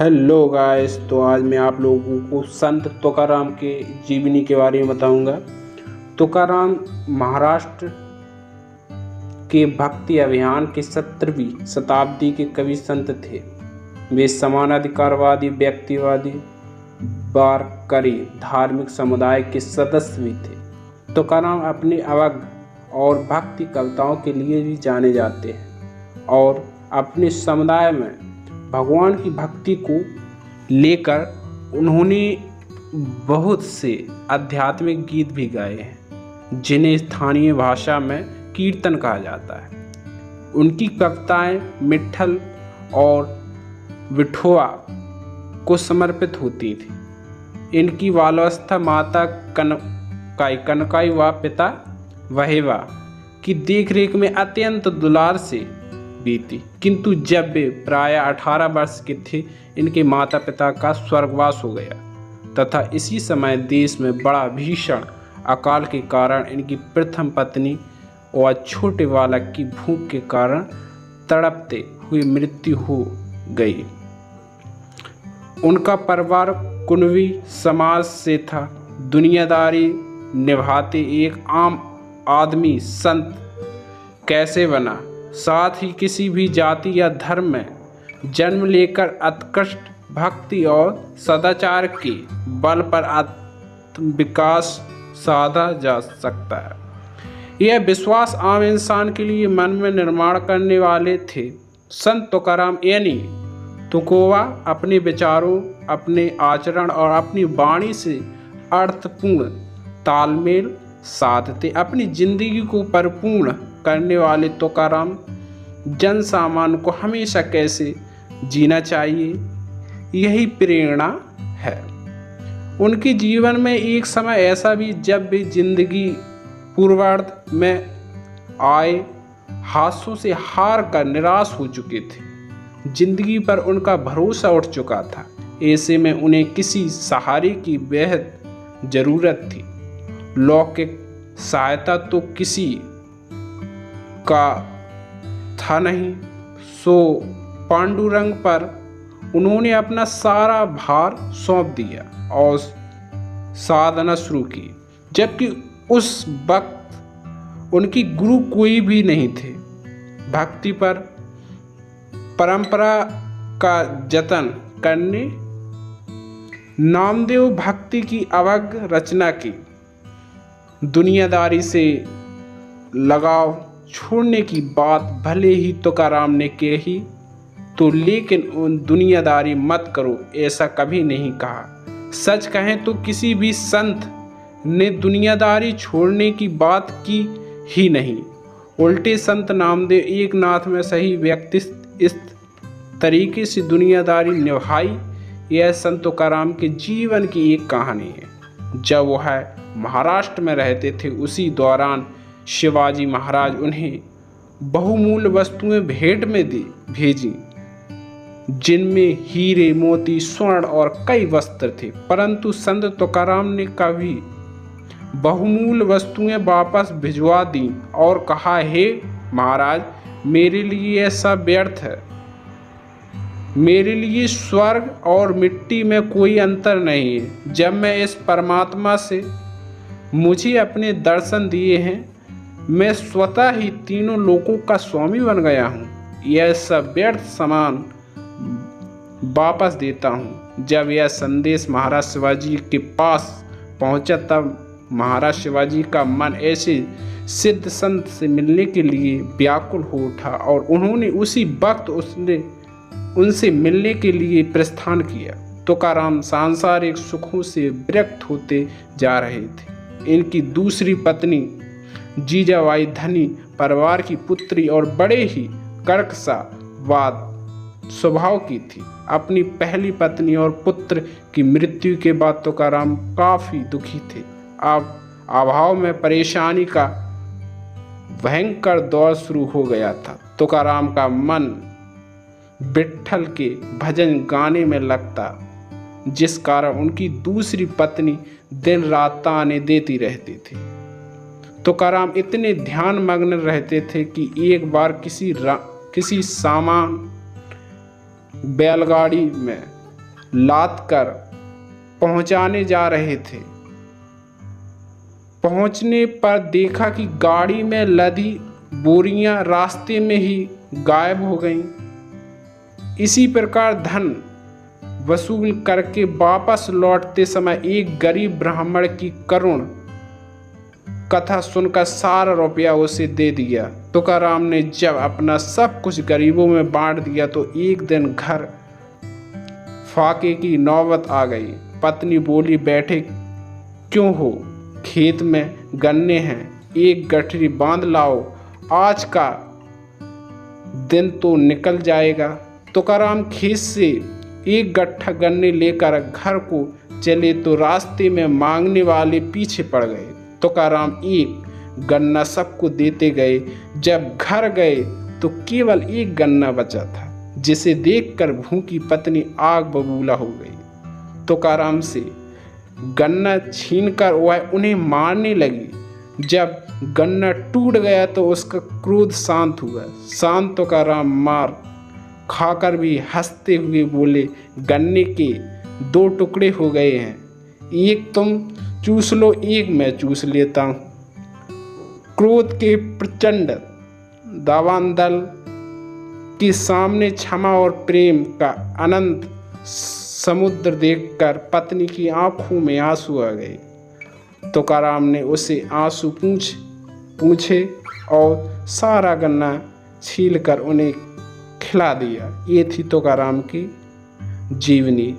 Hello guys, तो आज मैं आप लोगों को संत तुकाराम के जीवनी के बारे में बताऊंगा। तुकाराम महाराष्ट्र के भक्ति अभियान के 17वीं शताब्दी के कवि संत थे। वे समानाधिकारवादी, व्यक्तिवादी, वारकरी धार्मिक समुदाय के सदस्य भी थे। तुकाराम अपनी अवध और भक्ति कविताओं के लिए भी जाने जाते हैं और अपने समुदाय में भगवान की भक्ति को लेकर उन्होंने बहुत से आध्यात्मिक गीत भी गाए हैं, जिन्हें स्थानीय भाषा में कीर्तन कहा जाता है। उनकी कविताएं मिट्ठल और विठोवा को समर्पित होती थी। इनकी बाल्यावस्था माता कनकाई व पिता वहेवा की देखरेख में अत्यंत दुलार से बीती, किंतु जब वे प्राय 18 वर्ष के थे, इनके माता पिता का स्वर्गवास हो गया तथा इसी समय देश में बड़ा भीषण अकाल के कारण इनकी प्रथम पत्नी और छोटे बालक की भूख के कारण तड़पते हुए मृत्यु हो गई। उनका परिवार कुनवी समाज से था। दुनियादारी निभाते एक आम आदमी संत कैसे बना, साथ ही किसी भी जाति या धर्म में जन्म लेकर उत्कृष्ट भक्ति और सदाचार के बल पर आत्मविकास साधा जा सकता है। यह विश्वास आम इंसान के लिए मन में निर्माण करने वाले थे। संत तुकाराम यानी तुकोबा अपने विचारों, अपने आचरण और अपनी वाणी से अर्थपूर्ण तालमेल साधते। अपनी जिंदगी को परिपूर्ण करने वाले तुकाराम जन सामान्य को हमेशा कैसे जीना चाहिए, यही प्रेरणा है। उनके जीवन में एक समय ऐसा भी जब वे जिंदगी पूर्वार्ध में आए हादसों से हार कर निराश हो चुके थे। जिंदगी पर उनका भरोसा उठ चुका था। ऐसे में उन्हें किसी सहारे की बेहद जरूरत थी। लौकिक सहायता तो किसी का था नहीं, सो पांडुरंग पर उन्होंने अपना सारा भार सौंप दिया और साधना शुरू की, जबकि उस वक्त उनकी गुरु कोई भी नहीं थे। भक्ति पर परंपरा का जतन करने नामदेव भक्ति की अवग रचना की। दुनियादारी से लगाव छोड़ने की बात भले ही तुकाराम ने कही तो, लेकिन उन दुनियादारी मत करो ऐसा कभी नहीं कहा। सच कहें तो किसी भी संत ने दुनियादारी छोड़ने की बात की ही नहीं। उल्टे संत नामदेव एक नाथ में सही व्यक्ति इस तरीके से दुनियादारी निभाई। यह संत तुकाराम के जीवन की एक कहानी है। जब वह महाराष्ट्र में रहते थे, उसी दौरान शिवाजी महाराज उन्हें बहुमूल्य वस्तुएं भेंट में भेजी, जिनमें हीरे, मोती, स्वर्ण और कई वस्त्र थे। परंतु संत तुकाराम ने कभी बहुमूल्य वस्तुएं वापस भिजवा दी और कहा, हे महाराज, मेरे लिए यह सब व्यर्थ है। मेरे लिए स्वर्ग और मिट्टी में कोई अंतर नहीं है। जब मैं इस परमात्मा से मुझे अपने दर्शन दिए हैं, मैं स्वतः ही तीनों लोकों का स्वामी बन गया हूँ। यह सब व्यर्थ सामान वापस देता हूँ। जब यह संदेश महाराज शिवाजी के पास पहुँचा, तब महाराज शिवाजी का मन ऐसे सिद्ध संत से मिलने के लिए व्याकुल हो उठा और उन्होंने उसी वक्त उनसे मिलने के लिए प्रस्थान किया। तुकाराम सांसारिक सुखों से विरक्त होते जा रहे थे। इनकी दूसरी पत्नी जीजाबाई धनी परिवार की पुत्री और बड़े ही कर्कशवाद स्वभाव की थी। अपनी पहली पत्नी और पुत्र की मृत्यु के बाद तुकाराम काफी दुखी थे। अब अभाव में परेशानी का भयंकर दौर शुरू हो गया था। तुकाराम का मन विट्ठल के भजन गाने में लगता, जिस कारण उनकी दूसरी पत्नी दिन रात ताने देती रहती थी। तुकाराम इतने ध्यान मग्न रहते थे कि एक बार किसी सामान बैलगाड़ी में लाद कर पहुंचाने जा रहे थे। पहुंचने पर देखा कि गाड़ी में लदी बोरियां रास्ते में ही गायब हो गईं। इसी प्रकार धन वसूल करके वापस लौटते समय एक गरीब ब्राह्मण की करुण कथा सुनकर सारा रुपया उसे दे दिया। तुकाराम ने जब अपना सब कुछ गरीबों में बांट दिया तो एक दिन घर फाके की नौबत आ गई। पत्नी बोली, बैठे क्यों हो? खेत में गन्ने हैं, एक गठरी बांध लाओ, आज का दिन तो निकल जाएगा। तुकाराम खेत से एक गट्ठा गन्ने लेकर घर को चले तो रास्ते में मांगने वाले पीछे पड़ गए। तुकाराम एक गन्ना सबको देते गए। जब घर गए तो केवल एक गन्ना बचा था, जिसे देखकर भूखी पत्नी आग बबूला हो गई। तुकाराम से गन्ना छीनकर वह उन्हें मारने लगी। जब गन्ना टूट गया तो उसका क्रोध शांत हुआ। शांत तुकाराम मार खाकर भी हंसते हुए बोले, गन्ने के 2 टुकड़े हो गए हैं, एक तुम चूस लो, एक मैं चूस लेता हूँ। क्रोध के प्रचंड दावानल के सामने क्षमा और प्रेम का अनंत समुद्र देखकर पत्नी की आंखों में आंसू आ गए। तुकाराम ने उसे आंसू पूछे और सारा गन्ना छीलकर उन्हें खिला दिया। ये थी तुकाराम की जीवनी।